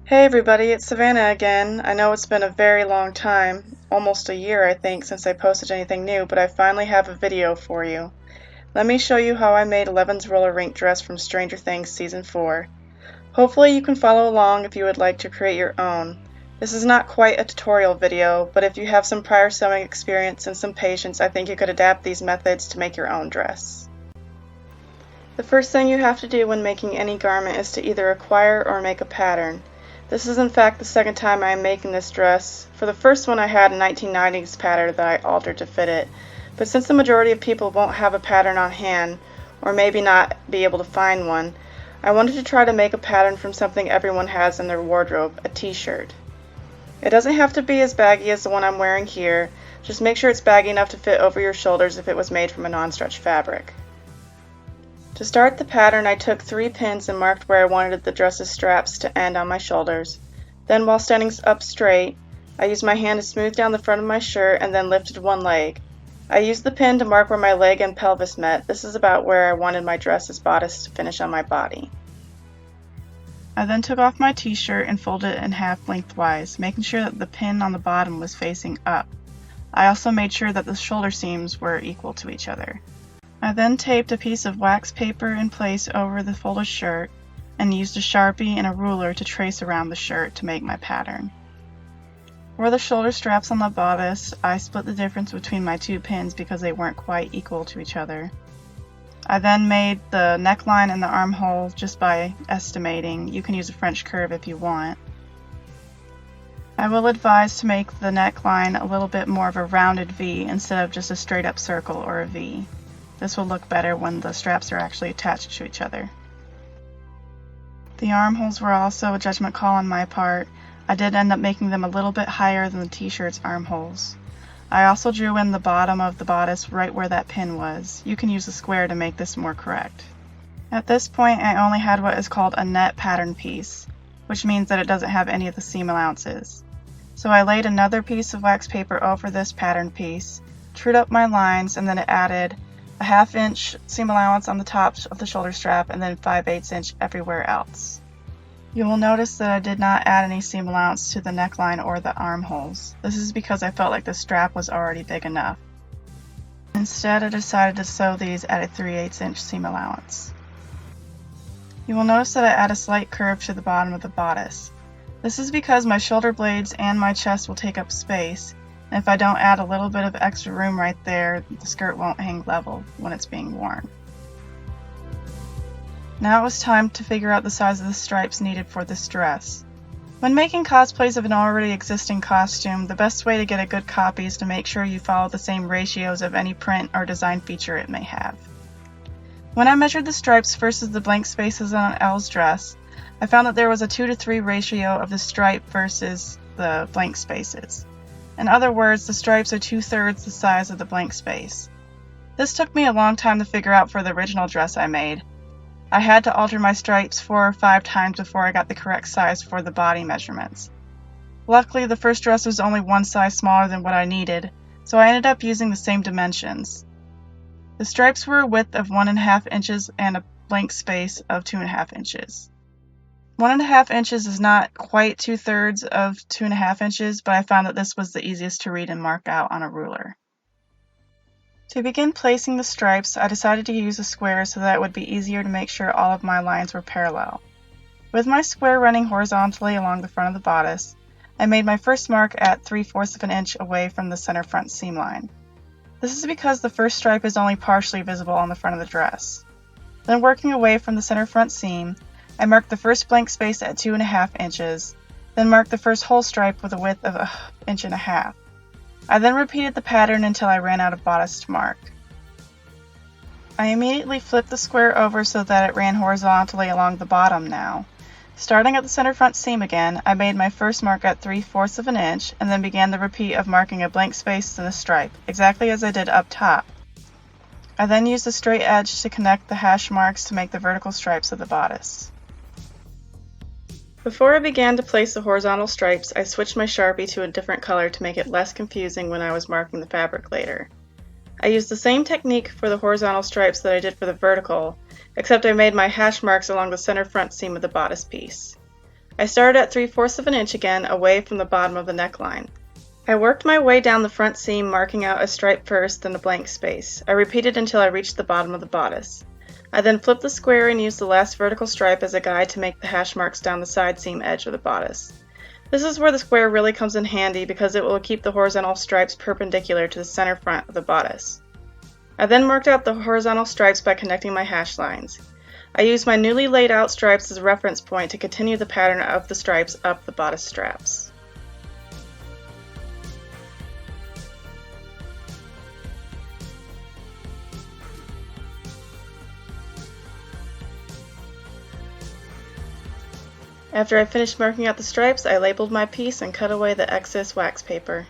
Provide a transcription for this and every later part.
Hey everybody, it's Savannah again. I know it's been a very long time, almost a year I think, since I posted anything new, but I finally have a video for you. Let me show you how I made Eleven's roller rink dress from Stranger Things Season 4. Hopefully you can follow along if you would like to create your own. This is not quite a tutorial video, but if you have some prior sewing experience and some patience, I think you could adapt these methods to make your own dress. The first thing you have to do when making any garment is to either acquire or make a pattern. This is in fact the second time I am making this dress. For the first one I had a 1990s pattern that I altered to fit it, but since the majority of people won't have a pattern on hand, or maybe not be able to find one, I wanted to try to make a pattern from something everyone has in their wardrobe, a t-shirt. It doesn't have to be as baggy as the one I'm wearing here, just make sure it's baggy enough to fit over your shoulders if it was made from a non-stretch fabric. To start the pattern, I took 3 pins and marked where I wanted the dress's straps to end on my shoulders. Then, while standing up straight, I used my hand to smooth down the front of my shirt and then lifted one leg. I used the pin to mark where my leg and pelvis met. This is about where I wanted my dress's bodice to finish on my body. I then took off my t-shirt and folded it in half lengthwise, making sure that the pin on the bottom was facing up. I also made sure that the shoulder seams were equal to each other. I then taped a piece of wax paper in place over the folded shirt and used a Sharpie and a ruler to trace around the shirt to make my pattern. For the shoulder straps on the bodice, I split the difference between my 2 pins because they weren't quite equal to each other. I then made the neckline and the armhole just by estimating. You can use a French curve if you want. I will advise to make the neckline a little bit more of a rounded V instead of just a straight up circle or a V. This will look better when the straps are actually attached to each other. The armholes were also a judgment call on my part. I did end up making them a little bit higher than the t-shirt's armholes. I also drew in the bottom of the bodice right where that pin was. You can use a square to make this more correct. At this point, I only had what is called a net pattern piece, which means that it doesn't have any of the seam allowances. So I laid another piece of wax paper over this pattern piece, trued up my lines, and then added a 1/2 inch seam allowance on the top of the shoulder strap and then 5/8 inch everywhere else. You will notice that I did not add any seam allowance to the neckline or the armholes. This is because I felt like the strap was already big enough. Instead, I decided to sew these at a 3/8 inch seam allowance. You will notice that I add a slight curve to the bottom of the bodice. This is because my shoulder blades and my chest will take up space, and if I don't add a little bit of extra room right there, the skirt won't hang level when it's being worn. Now it was time to figure out the size of the stripes needed for this dress. When making cosplays of an already existing costume, the best way to get a good copy is to make sure you follow the same ratios of any print or design feature it may have. When I measured the stripes versus the blank spaces on Elle's dress, I found that there was a 2:3 ratio of the stripe versus the blank spaces. In other words, the stripes are 2/3 the size of the blank space. This took me a long time to figure out for the original dress I made. I had to alter my stripes 4 or 5 times before I got the correct size for the body measurements. Luckily, the first dress was only 1 size smaller than what I needed, so I ended up using the same dimensions. The stripes were a width of 1.5 inches and a blank space of 2.5 inches. 1.5 inches is not quite 2/3 of 2.5 inches, but I found that this was the easiest to read and mark out on a ruler. To begin placing the stripes, I decided to use a square so that it would be easier to make sure all of my lines were parallel. With my square running horizontally along the front of the bodice, I made my first mark at 3/4 of an inch away from the center front seam line. This is because the first stripe is only partially visible on the front of the dress. Then working away from the center front seam, I marked the first blank space at 2.5 inches, then marked the first whole stripe with a width of 1.5 inches. I then repeated the pattern until I ran out of bodice to mark. I immediately flipped the square over so that it ran horizontally along the bottom now. Starting at the center front seam again, I made my first mark at 3/4 of an inch and then began the repeat of marking a blank space and a stripe, exactly as I did up top. I then used a straight edge to connect the hash marks to make the vertical stripes of the bodice. Before I began to place the horizontal stripes, I switched my Sharpie to a different color to make it less confusing when I was marking the fabric later. I used the same technique for the horizontal stripes that I did for the vertical, except I made my hash marks along the center front seam of the bodice piece. I started at 3/4 of an inch again, away from the bottom of the neckline. I worked my way down the front seam, marking out a stripe first, then a blank space. I repeated until I reached the bottom of the bodice. I then flipped the square and used the last vertical stripe as a guide to make the hash marks down the side seam edge of the bodice. This is where the square really comes in handy because it will keep the horizontal stripes perpendicular to the center front of the bodice. I then marked out the horizontal stripes by connecting my hash lines. I used my newly laid out stripes as a reference point to continue the pattern of the stripes up the bodice straps. After I finished marking out the stripes, I labeled my piece and cut away the excess wax paper.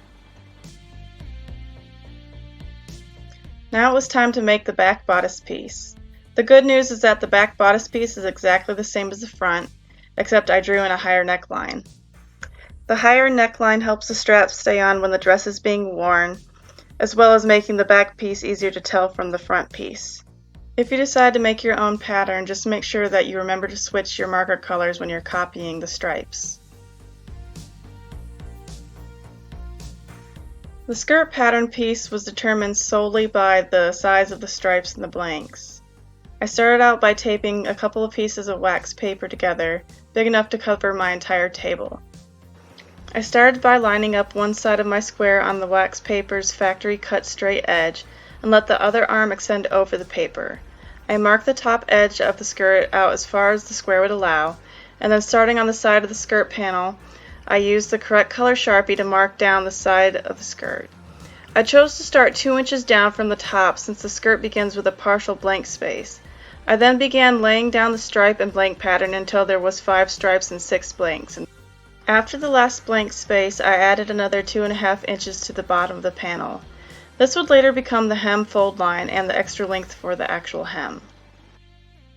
Now it was time to make the back bodice piece. The good news is that the back bodice piece is exactly the same as the front, except I drew in a higher neckline. The higher neckline helps the straps stay on when the dress is being worn, as well as making the back piece easier to tell from the front piece. If you decide to make your own pattern, just make sure that you remember to switch your marker colors when you're copying the stripes. The skirt pattern piece was determined solely by the size of the stripes and the blanks. I started out by taping a couple of pieces of wax paper together, big enough to cover my entire table. I started by lining up one side of my square on the wax paper's factory cut straight edge and let the other arm extend over the paper. I marked the top edge of the skirt out as far as the square would allow, and then starting on the side of the skirt panel, I used the correct color Sharpie to mark down the side of the skirt. I chose to start 2 inches down from the top since the skirt begins with a partial blank space. I then began laying down the stripe and blank pattern until there was 5 stripes and 6 blanks. After the last blank space, I added another 2.5 inches to the bottom of the panel. This would later become the hem fold line and the extra length for the actual hem.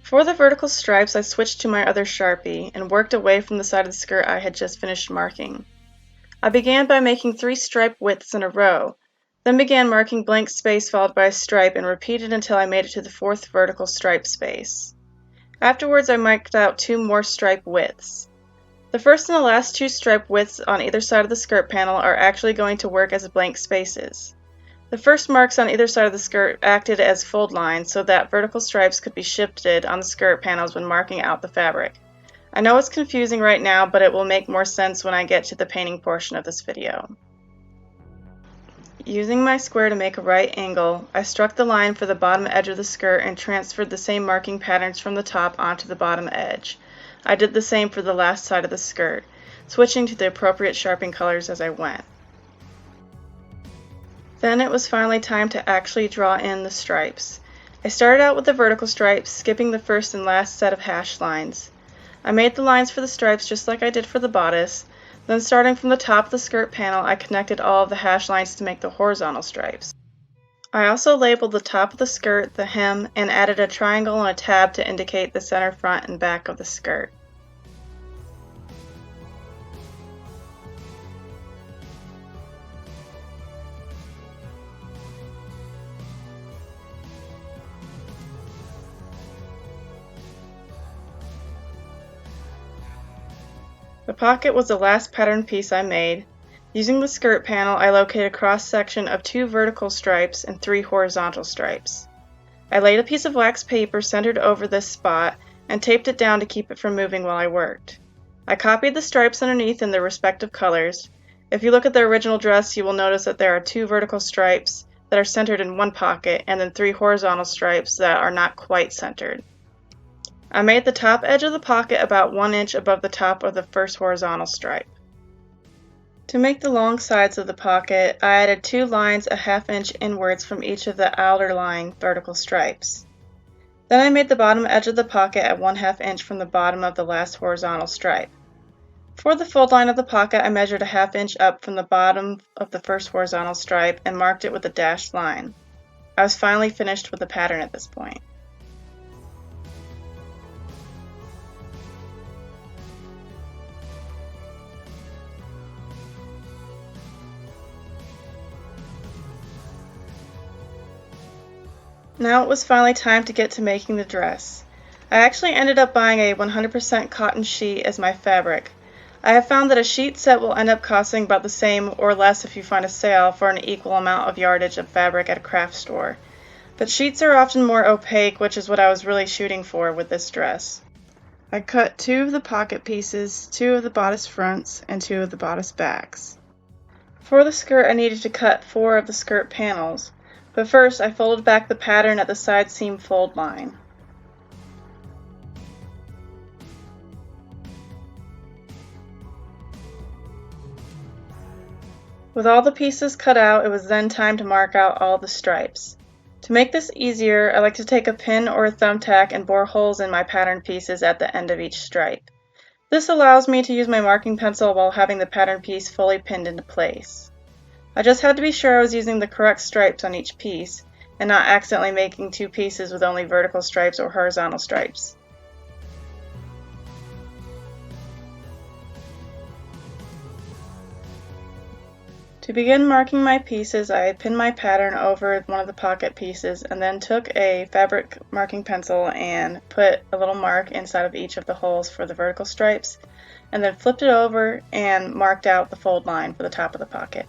For the vertical stripes, I switched to my other Sharpie and worked away from the side of the skirt I had just finished marking. I began by making 3 stripe widths in a row, then began marking blank space followed by a stripe and repeated until I made it to the 4th vertical stripe space. Afterwards, I marked out 2 more stripe widths. The first and the last 2 stripe widths on either side of the skirt panel are actually going to work as blank spaces. The first marks on either side of the skirt acted as fold lines so that vertical stripes could be shifted on the skirt panels when marking out the fabric. I know it's confusing right now, but it will make more sense when I get to the painting portion of this video. Using my square to make a right angle, I struck the line for the bottom edge of the skirt and transferred the same marking patterns from the top onto the bottom edge. I did the same for the last side of the skirt, switching to the appropriate sharpening colors as I went. Then it was finally time to actually draw in the stripes. I started out with the vertical stripes, skipping the first and last set of hash lines. I made the lines for the stripes just like I did for the bodice, then starting from the top of the skirt panel, I connected all of the hash lines to make the horizontal stripes. I also labeled the top of the skirt, the hem, and added a triangle and a tab to indicate the center front and back of the skirt. The pocket was the last pattern piece I made. Using the skirt panel, I located a cross-section of 2 vertical stripes and 3 horizontal stripes. I laid a piece of wax paper centered over this spot and taped it down to keep it from moving while I worked. I copied the stripes underneath in their respective colors. If you look at the original dress, you will notice that there are 2 vertical stripes that are centered in one pocket and then 3 horizontal stripes that are not quite centered. I made the top edge of the pocket about 1 inch above the top of the first horizontal stripe. To make the long sides of the pocket, I added 2 lines a ½ inch inwards from each of the outer lying vertical stripes. Then I made the bottom edge of the pocket at 1/2 inch from the bottom of the last horizontal stripe. For the fold line of the pocket, I measured a ½ inch up from the bottom of the first horizontal stripe and marked it with a dashed line. I was finally finished with the pattern at this point. Now it was finally time to get to making the dress. I actually ended up buying a 100% cotton sheet as my fabric. I have found that a sheet set will end up costing about the same or less if you find a sale for an equal amount of yardage of fabric at a craft store. But sheets are often more opaque, which is what I was really shooting for with this dress. I cut 2 of the pocket pieces, 2 of the bodice fronts, and 2 of the bodice backs. For the skirt, I needed to cut 4 of the skirt panels, but first I folded back the pattern at the side seam fold line. With all the pieces cut out, it was then time to mark out all the stripes. To make this easier, I like to take a pin or a thumbtack and bore holes in my pattern pieces at the end of each stripe. This allows me to use my marking pencil while having the pattern piece fully pinned into place. I just had to be sure I was using the correct stripes on each piece and not accidentally making 2 pieces with only vertical stripes or horizontal stripes. To begin marking my pieces, I pinned my pattern over one of the pocket pieces and then took a fabric marking pencil and put a little mark inside of each of the holes for the vertical stripes, and then flipped it over and marked out the fold line for the top of the pocket.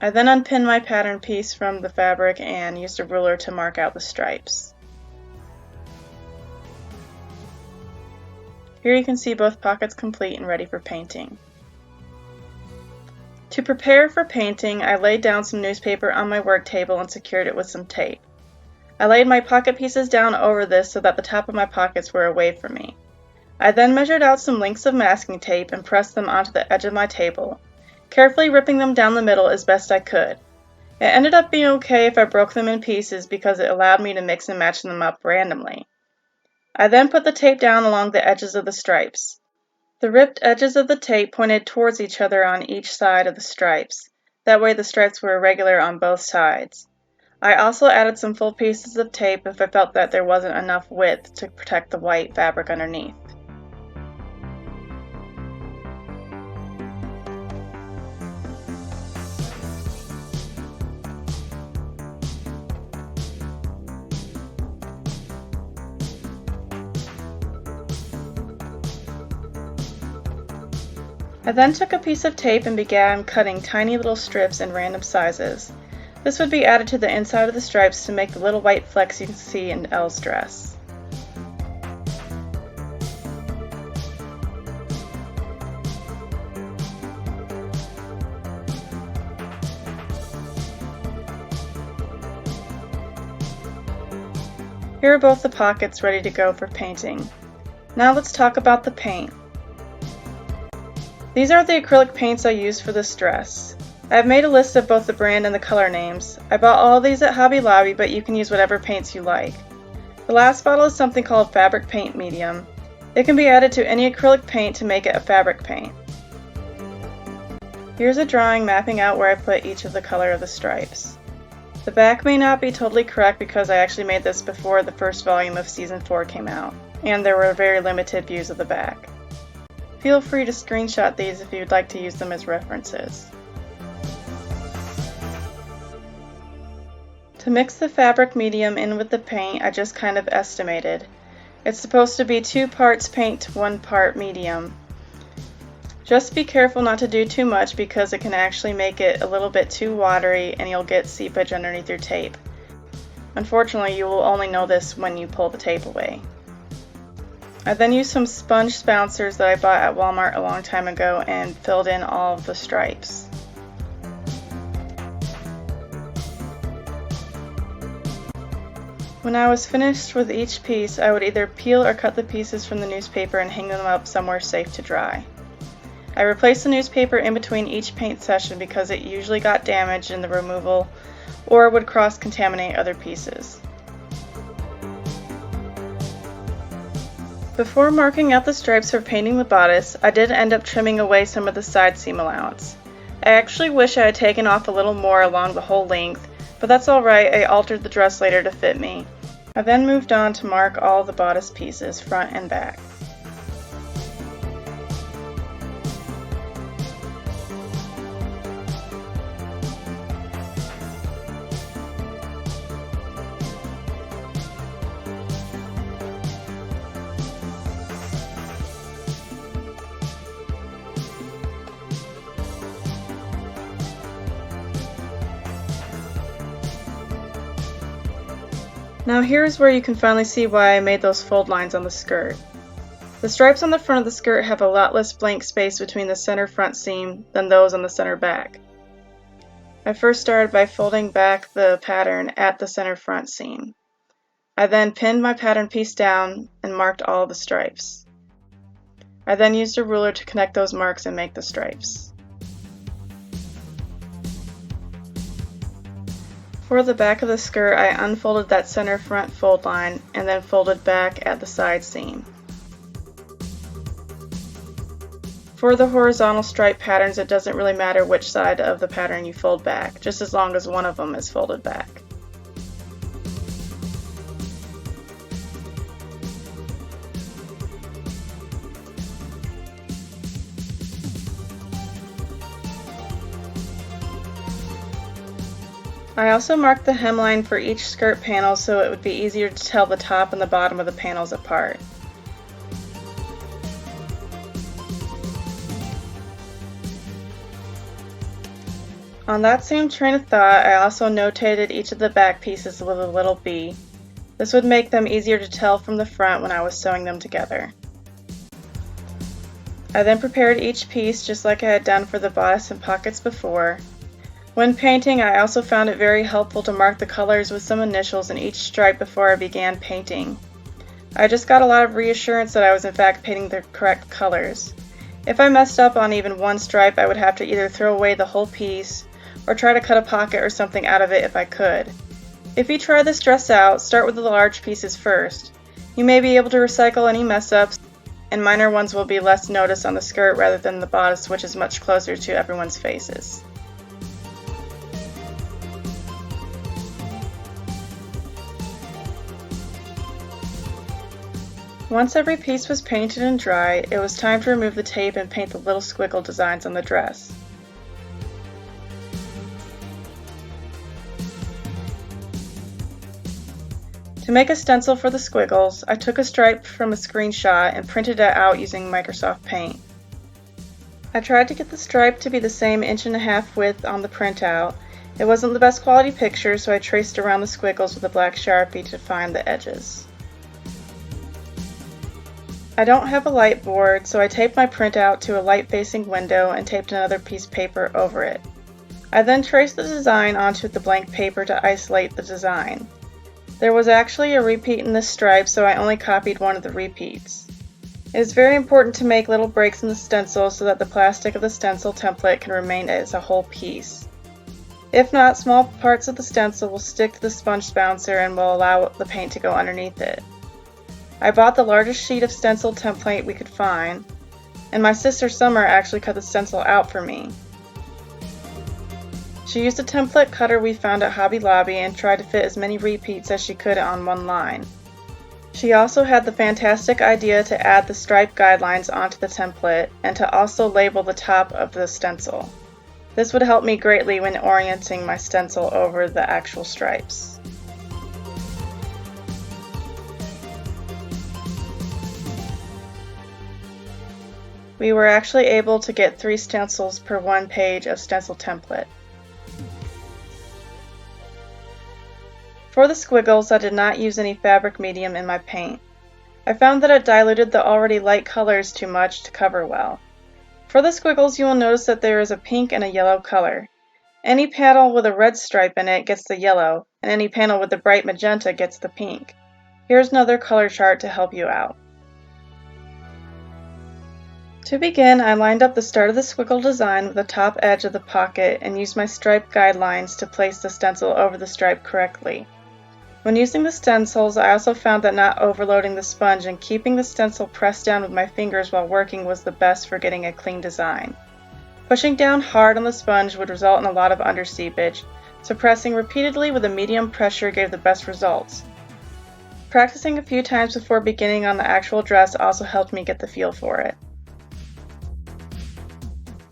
I then unpinned my pattern piece from the fabric and used a ruler to mark out the stripes. Here you can see both pockets complete and ready for painting. To prepare for painting, I laid down some newspaper on my work table and secured it with some tape. I laid my pocket pieces down over this so that the top of my pockets were away from me. I then measured out some lengths of masking tape and pressed them onto the edge of my table, carefully ripping them down the middle as best I could. It ended up being okay if I broke them in pieces because it allowed me to mix and match them up randomly. I then put the tape down along the edges of the stripes. The ripped edges of the tape pointed towards each other on each side of the stripes. That way the stripes were irregular on both sides. I also added some full pieces of tape if I felt that there wasn't enough width to protect the white fabric underneath. I then took a piece of tape and began cutting tiny little strips in random sizes. This would be added to the inside of the stripes to make the little white flecks you can see in Elle's dress. Here are both the pockets ready to go for painting. Now let's talk about the paint. These are the acrylic paints I used for this dress. I have made a list of both the brand and the color names. I bought all of these at Hobby Lobby, but you can use whatever paints you like. The last bottle is something called Fabric Paint Medium. It can be added to any acrylic paint to make it a fabric paint. Here's a drawing mapping out where I put each of the color of the stripes. The back may not be totally correct because I actually made this before the first volume of Season 4 came out, and there were very limited views of the back. Feel free to screenshot these if you'd like to use them as references. To mix the fabric medium in with the paint, I just kind of estimated. It's supposed to be 2 parts paint to 1 part medium. Just be careful not to do too much because it can actually make it a little bit too watery and you'll get seepage underneath your tape. Unfortunately, you will only know this when you pull the tape away. I then used some sponge spouncers that I bought at Walmart a long time ago and filled in all of the stripes. When I was finished with each piece, I would either peel or cut the pieces from the newspaper and hang them up somewhere safe to dry. I replaced the newspaper in between each paint session because it usually got damaged in the removal or would cross-contaminate other pieces. Before marking out the stripes for painting the bodice, I did end up trimming away some of the side seam allowance. I actually wish I had taken off a little more along the whole length, but that's alright, I altered the dress later to fit me. I then moved on to mark all the bodice pieces, front and back. Now here's where you can finally see why I made those fold lines on the skirt. The stripes on the front of the skirt have a lot less blank space between the center front seam than those on the center back. I first started by folding back the pattern at the center front seam. I then pinned my pattern piece down and marked all the stripes. I then used a ruler to connect those marks and make the stripes. For the back of the skirt, I unfolded that center front fold line and then folded back at the side seam. For the horizontal stripe patterns, it doesn't really matter which side of the pattern you fold back, just as long as one of them is folded back. I also marked the hemline for each skirt panel so it would be easier to tell the top and the bottom of the panels apart. On that same train of thought, I also notated each of the back pieces with a little B. This would make them easier to tell from the front when I was sewing them together. I then prepared each piece just like I had done for the bodice and pockets before. When painting, I also found it very helpful to mark the colors with some initials in each stripe before I began painting. I just got a lot of reassurance that I was in fact painting the correct colors. If I messed up on even one stripe, I would have to either throw away the whole piece or try to cut a pocket or something out of it if I could. If you try this dress out, start with the large pieces first. You may be able to recycle any mess-ups, and minor ones will be less noticed on the skirt rather than the bodice, which is much closer to everyone's faces. Once every piece was painted and dry, it was time to remove the tape and paint the little squiggle designs on the dress. To make a stencil for the squiggles, I took a stripe from a screenshot and printed it out using Microsoft Paint. I tried to get the stripe to be the same 1.5 width on the printout. It wasn't the best quality picture, so I traced around the squiggles with a black Sharpie to find the edges. I don't have a light board, so I taped my printout to a light-facing window and taped another piece of paper over it. I then traced the design onto the blank paper to isolate the design. There was actually a repeat in this stripe, so I only copied one of the repeats. It is very important to make little breaks in the stencil so that the plastic of the stencil template can remain as a whole piece. If not, small parts of the stencil will stick to the sponge bouncer and will allow the paint to go underneath it. I bought the largest sheet of stencil template we could find, and my sister Summer actually cut the stencil out for me. She used a template cutter we found at Hobby Lobby and tried to fit as many repeats as she could on one line. She also had the fantastic idea to add the stripe guidelines onto the template and to also label the top of the stencil. This would help me greatly when orienting my stencil over the actual stripes. We were actually able to get 3 stencils per one page of stencil template. For the squiggles, I did not use any fabric medium in my paint. I found that it diluted the already light colors too much to cover well. For the squiggles, you will notice that there is a pink and a yellow color. Any panel with a red stripe in it gets the yellow, and any panel with the bright magenta gets the pink. Here's another color chart to help you out. To begin, I lined up the start of the squiggle design with the top edge of the pocket and used my stripe guidelines to place the stencil over the stripe correctly. When using the stencils, I also found that not overloading the sponge and keeping the stencil pressed down with my fingers while working was the best for getting a clean design. Pushing down hard on the sponge would result in a lot of underseepage, so pressing repeatedly with a medium pressure gave the best results. Practicing a few times before beginning on the actual dress also helped me get the feel for it.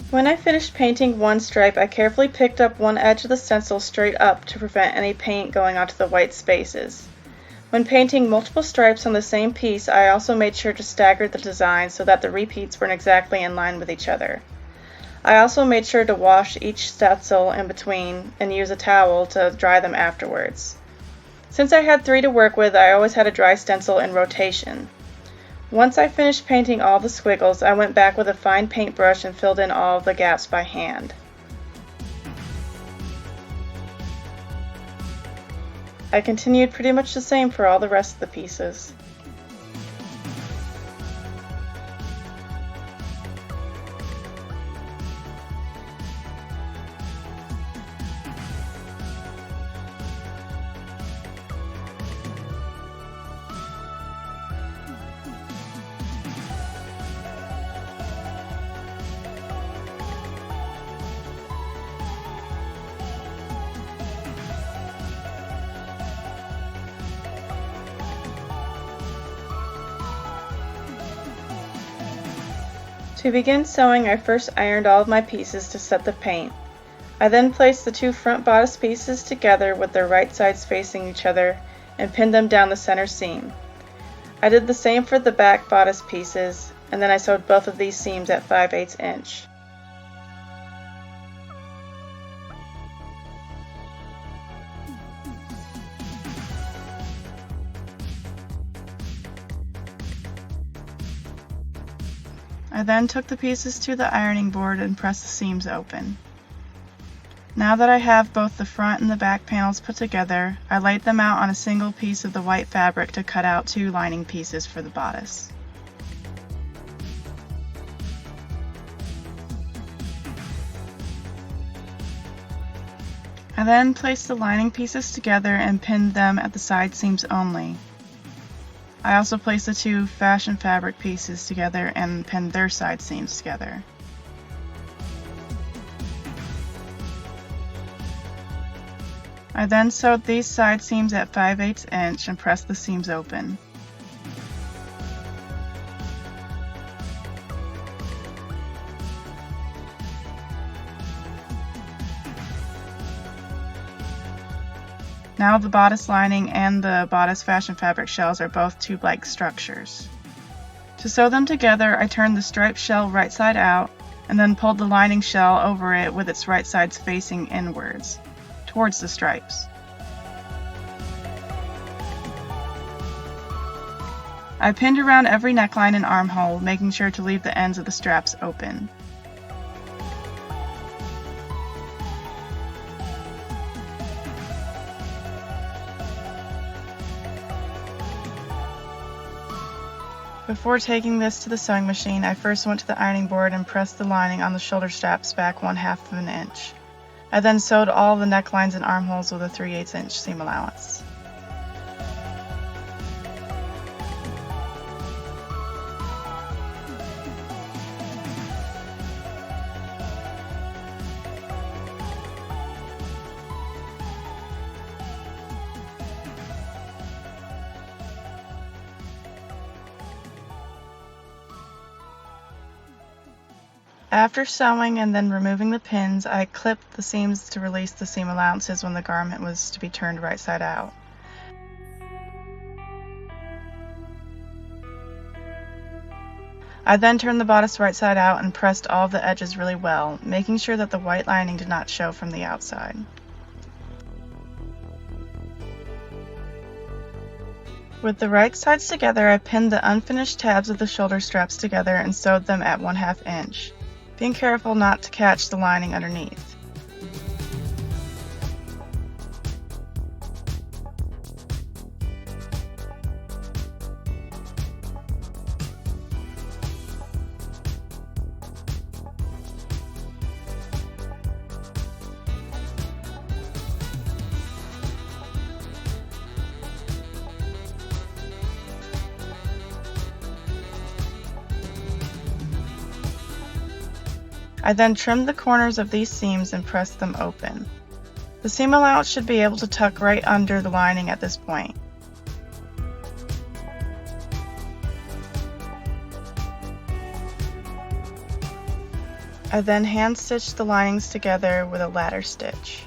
When I finished painting one stripe, I carefully picked up one edge of the stencil straight up to prevent any paint going onto the white spaces. When painting multiple stripes on the same piece, I also made sure to stagger the design so that the repeats weren't exactly in line with each other. I also made sure to wash each stencil in between and use a towel to dry them afterwards. Since I had 3 to work with, I always had a dry stencil in rotation. Once I finished painting all the squiggles, I went back with a fine paintbrush and filled in all of the gaps by hand. I continued pretty much the same for all the rest of the pieces. To begin sewing, I first ironed all of my pieces to set the paint. I then placed the 2 front bodice pieces together with their right sides facing each other and pinned them down the center seam. I did the same for the back bodice pieces, and then I sewed both of these seams at 5/8 inch. I then took the pieces to the ironing board and pressed the seams open. Now that I have both the front and the back panels put together, I laid them out on a single piece of the white fabric to cut out 2 lining pieces for the bodice. I then placed the lining pieces together and pinned them at the side seams only. I also placed the 2 fashion fabric pieces together and pinned their side seams together. I then sewed these side seams at 5/8 inch and pressed the seams open. Now the bodice lining and the bodice fashion fabric shells are both tube-like structures. To sew them together, I turned the striped shell right side out and then pulled the lining shell over it with its right sides facing inwards, towards the stripes. I pinned around every neckline and armhole, making sure to leave the ends of the straps open. Before taking this to the sewing machine, I first went to the ironing board and pressed the lining on the shoulder straps back 1/2 of an inch. I then sewed all the necklines and armholes with a 3/8 inch seam allowance. After sewing and then removing the pins, I clipped the seams to release the seam allowances when the garment was to be turned right side out. I then turned the bodice right side out and pressed all of the edges really well, making sure that the white lining did not show from the outside. With the right sides together, I pinned the unfinished tabs of the shoulder straps together and sewed them at 1/2 inch, being careful not to catch the lining underneath. I then trimmed the corners of these seams and pressed them open. The seam allowance should be able to tuck right under the lining at this point. I then hand stitched the linings together with a ladder stitch.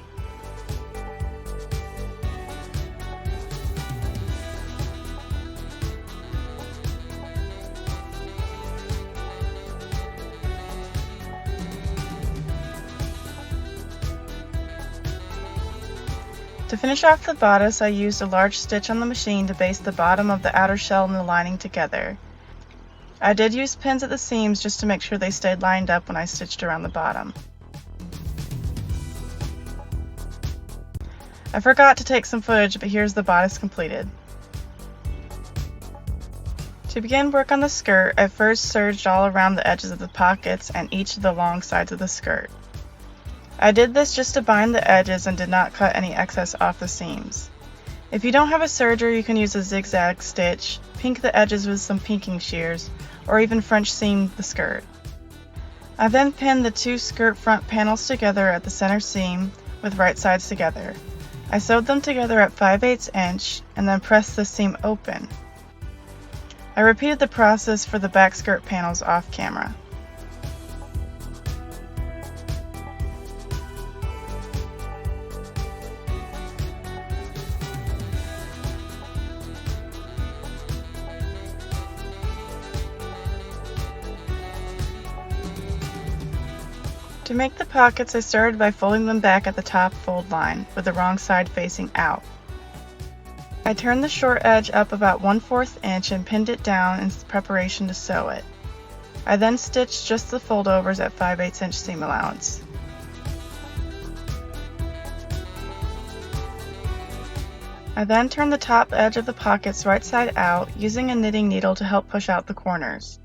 To finish off the bodice, I used a large stitch on the machine to baste the bottom of the outer shell and the lining together. I did use pins at the seams just to make sure they stayed lined up when I stitched around the bottom. I forgot to take some footage, but here's the bodice completed. To begin work on the skirt, I first serged all around the edges of the pockets and each of the long sides of the skirt. I did this just to bind the edges and did not cut any excess off the seams. If you don't have a serger, you can use a zigzag stitch, pink the edges with some pinking shears, or even French seam the skirt. I then pinned the two skirt front panels together at the center seam with right sides together. I sewed them together at 5/8 inch and then pressed the seam open. I repeated the process for the back skirt panels off camera. To make the pockets, I started by folding them back at the top fold line, with the wrong side facing out. I turned the short edge up about 1/4 inch and pinned it down in preparation to sew it. I then stitched just the foldovers at 5/8 inch seam allowance. I then turned the top edge of the pockets right side out, using a knitting needle to help push out the corners.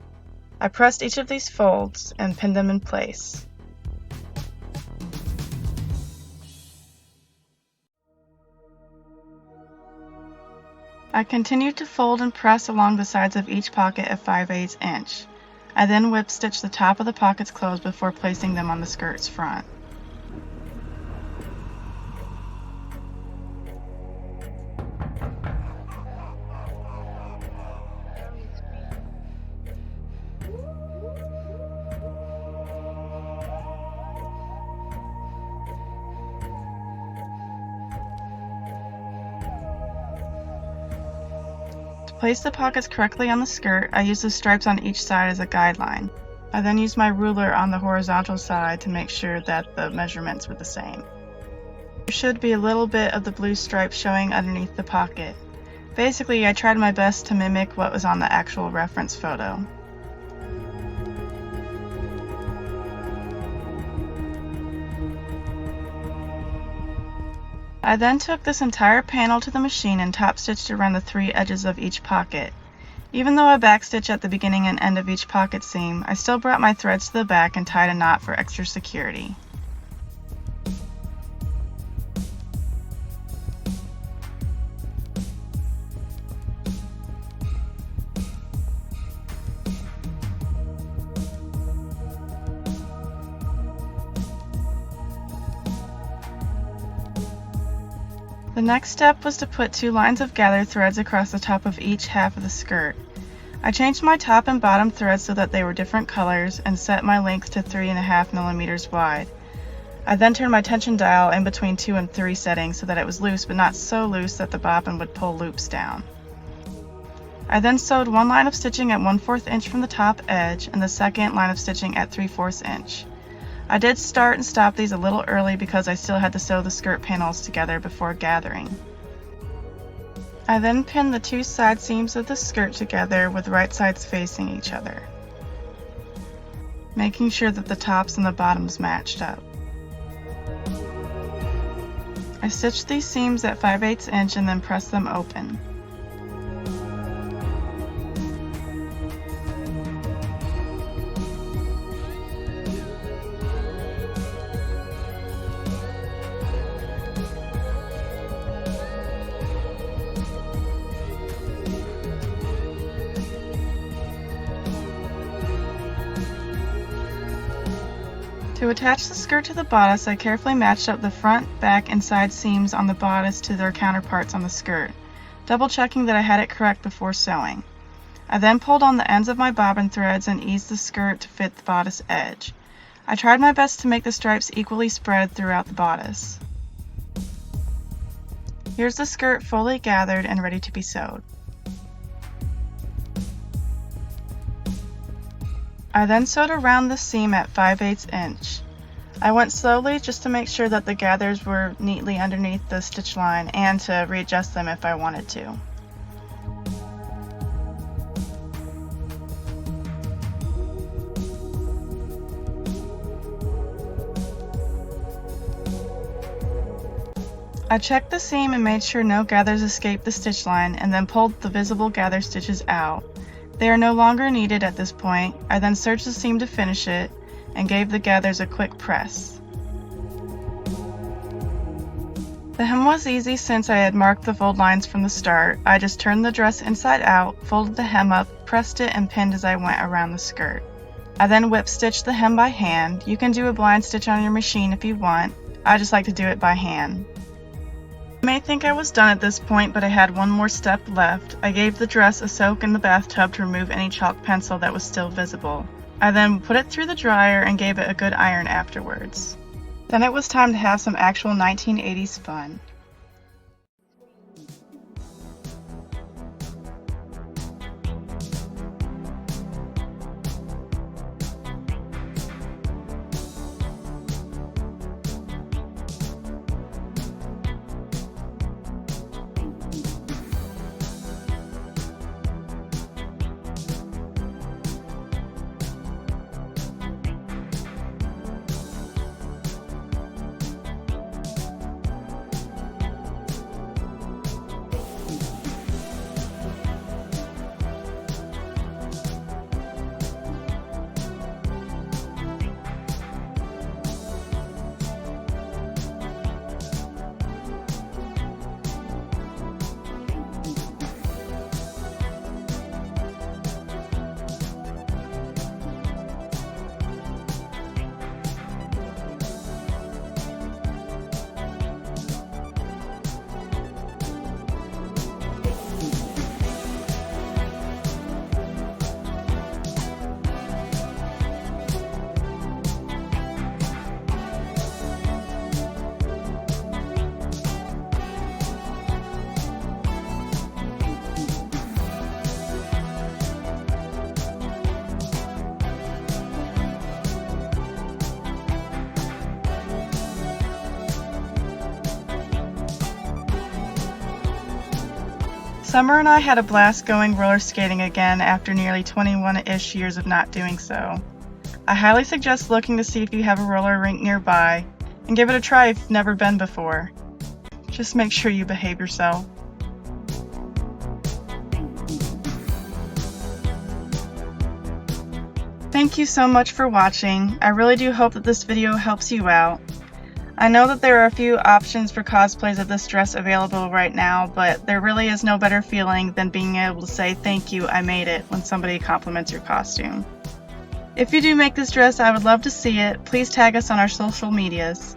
I pressed each of these folds and pinned them in place. I continued to fold and press along the sides of each pocket at 5/8 inch. I then whip stitched the top of the pockets closed before placing them on the skirt's front. To place the pockets correctly on the skirt, I used the stripes on each side as a guideline. I then used my ruler on the horizontal side to make sure that the measurements were the same. There should be a little bit of the blue stripe showing underneath the pocket. Basically, I tried my best to mimic what was on the actual reference photo. I then took this entire panel to the machine and top stitched around the 3 edges of each pocket. Even though I backstitch at the beginning and end of each pocket seam, I still brought my threads to the back and tied a knot for extra security. The next step was to put 2 lines of gathered threads across the top of each half of the skirt. I changed my top and bottom threads so that they were different colors and set my length to 3.5 millimeters wide. I then turned my tension dial in between 2 and 3 settings so that it was loose but not so loose that the bobbin would pull loops down. I then sewed one line of stitching at 1/4 inch from the top edge and the second line of stitching at 3/4 inch. I did start and stop these a little early because I still had to sew the skirt panels together before gathering. I then pinned the 2 side seams of the skirt together with right sides facing each other, making sure that the tops and the bottoms matched up. I stitched these seams at 5/8 inch and then pressed them open. To attach the skirt to the bodice, I carefully matched up the front, back, and side seams on the bodice to their counterparts on the skirt, double checking that I had it correct before sewing. I then pulled on the ends of my bobbin threads and eased the skirt to fit the bodice edge. I tried my best to make the stripes equally spread throughout the bodice. Here's the skirt fully gathered and ready to be sewed. I then sewed around the seam at 5/8 inch. I went slowly just to make sure that the gathers were neatly underneath the stitch line and to readjust them if I wanted to. I checked the seam and made sure no gathers escaped the stitch line and then pulled the visible gather stitches out. They are no longer needed at this point. I then serged the seam to finish it and gave the gathers a quick press. The hem was easy since I had marked the fold lines from the start. I just turned the dress inside out, folded the hem up, pressed it, and pinned as I went around the skirt. I then whip stitched the hem by hand. You can do a blind stitch on your machine if you want. I just like to do it by hand. You may think I was done at this point, but I had one more step left. I gave the dress a soak in the bathtub to remove any chalk pencil that was still visible. I then put it through the dryer and gave it a good iron afterwards. Then it was time to have some actual 1980s fun. Summer and I had a blast going roller skating again after nearly 21-ish years of not doing so. I highly suggest looking to see if you have a roller rink nearby, and give it a try if you've never been before. Just make sure you behave yourself. Thank you so much for watching. I really do hope that this video helps you out. I know that there are a few options for cosplays of this dress available right now, but there really is no better feeling than being able to say thank you, I made it, when somebody compliments your costume. If you do make this dress, I would love to see it. Please tag us on our social medias.